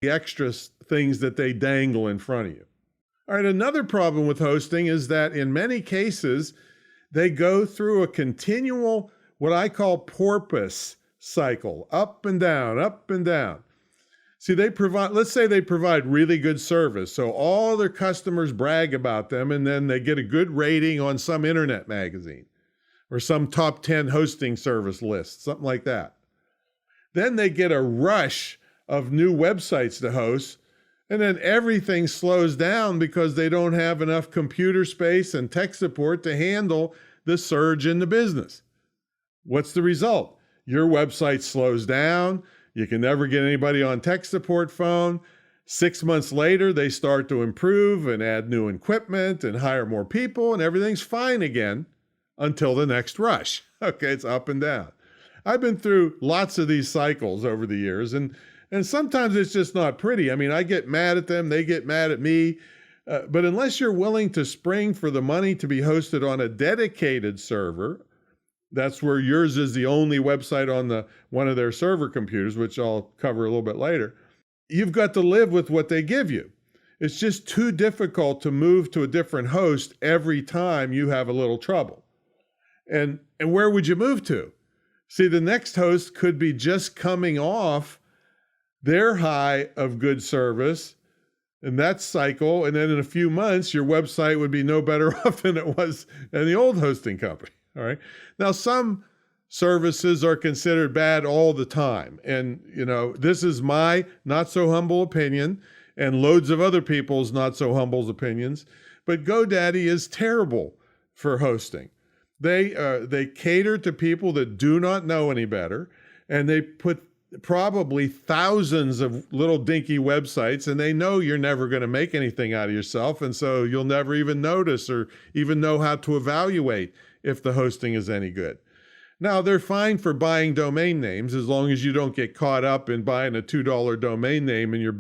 the extra things that they dangle in front of you. All right, another problem with hosting is that in many cases, they go through a continual, what I call porpoise cycle, up and down, up and down. See, let's say they provide really good service. So all their customers brag about them, and then they get a good rating on some internet magazine or some top 10 hosting service list, something like that. Then they get a rush of new websites to host, and then everything slows down because they don't have enough computer space and tech support to handle the surge in the business. What's the result? Your website slows down. You can never get anybody on tech support phone. 6 months later, they start to improve and add new equipment and hire more people, and everything's fine again until the next rush. Okay, it's up and down. I've been through lots of these cycles over the years, and sometimes it's just not pretty. I mean, I get mad at them, they get mad at me, but unless you're willing to spring for the money to be hosted on a dedicated server, that's where yours is the only website on one of their server computers, which I'll cover a little bit later, you've got to live with what they give you. It's just too difficult to move to a different host every time you have a little trouble. And where would you move to? See, the next host could be just coming off their high of good service in that cycle, and then in a few months, your website would be no better off than it was in the old hosting company. All right. Now, some services are considered bad all the time. And, this is my not so humble opinion and loads of other people's not so humble opinions. But GoDaddy is terrible for hosting. They cater to people that do not know any better, and they put probably thousands of little dinky websites, and they know you're never going to make anything out of yourself. And so you'll never even notice or even know how to evaluate if the hosting is any good. Now, they're fine for buying domain names as long as you don't get caught up in buying a $2 domain name and you're